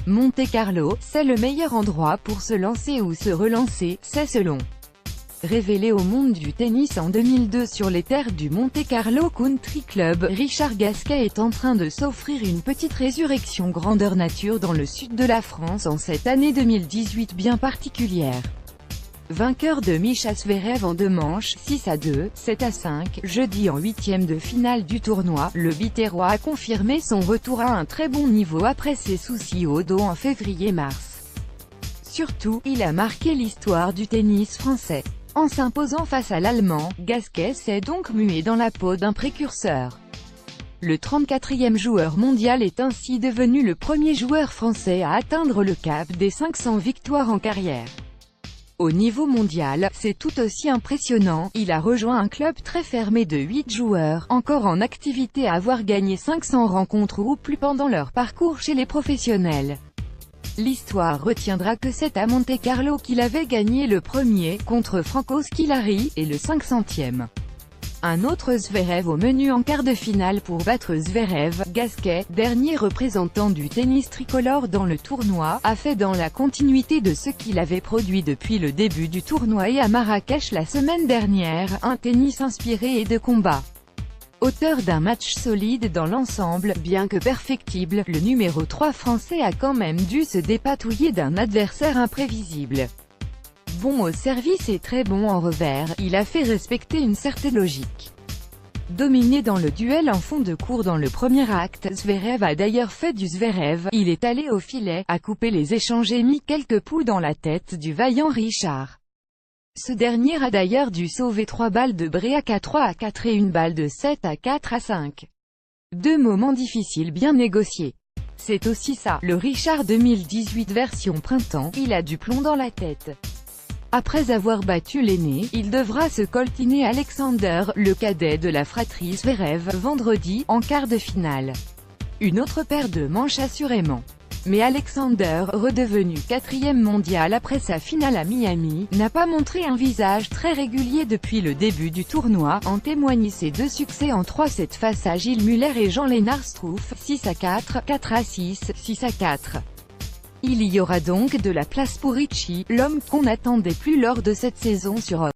Monte-Carlo, c'est le meilleur endroit pour se lancer ou se relancer, c'est selon. Révélé au monde du tennis en 2002 sur les terres du Monte-Carlo Country Club, Richard Gasquet est en train de s'offrir une petite résurrection grandeur nature dans le sud de la France en cette année 2018 bien particulière. Vainqueur de Mischa Zverev en 2 manches, 6-2, 7-5, jeudi en 8e de finale du tournoi, le Biterrois a confirmé son retour à un très bon niveau après ses soucis au dos en février-mars. Surtout, il a marqué l'histoire du tennis français. En s'imposant face à l'Allemand, Gasquet s'est donc mué dans la peau d'un précurseur. Le 34e joueur mondial est ainsi devenu le premier joueur français à atteindre le cap des 500 victoires en carrière. Au niveau mondial, c'est tout aussi impressionnant, il a rejoint un club très fermé de 8 joueurs, encore en activité à avoir gagné 500 rencontres ou plus pendant leur parcours chez les professionnels. L'histoire retiendra que c'est à Monte-Carlo qu'il avait gagné le premier, contre Franco Scolari, et le 500e. Un autre Zverev au menu en quart de finale pour battre Zverev. Gasquet, dernier représentant du tennis tricolore dans le tournoi, a fait dans la continuité de ce qu'il avait produit depuis le début du tournoi et à Marrakech la semaine dernière, un tennis inspiré et de combat. Auteur d'un match solide dans l'ensemble, bien que perfectible, le numéro 3 français a quand même dû se dépatouiller d'un adversaire imprévisible. Bon au service et très bon en revers, il a fait respecter une certaine logique. Dominé dans le duel en fond de cours dans le premier acte, Zverev a d'ailleurs fait du Zverev, il est allé au filet, a coupé les échanges et mis quelques poules dans la tête du vaillant Richard. Ce dernier a d'ailleurs dû sauver 3 balles de break à 3-4 et une balle de 7-4-5. 2 moments difficiles bien négociés. C'est aussi ça, le Richard 2018 version printemps, il a du plomb dans la tête. Après avoir battu l'aîné, il devra se coltiner Alexander, le cadet de la fratrie Zverev, vendredi, en quart de finale. Une autre paire de manches assurément. Mais Alexander, redevenu 4e mondial après sa finale à Miami, n'a pas montré un visage très régulier depuis le début du tournoi, en témoignent ses 2 succès en 3-7 face à Gilles Muller et Jean-Lénard Struff, 6-4, 4-6, 6-4. Il y aura donc de la place pour Richie, l'homme qu'on n'attendait plus lors de cette saison sur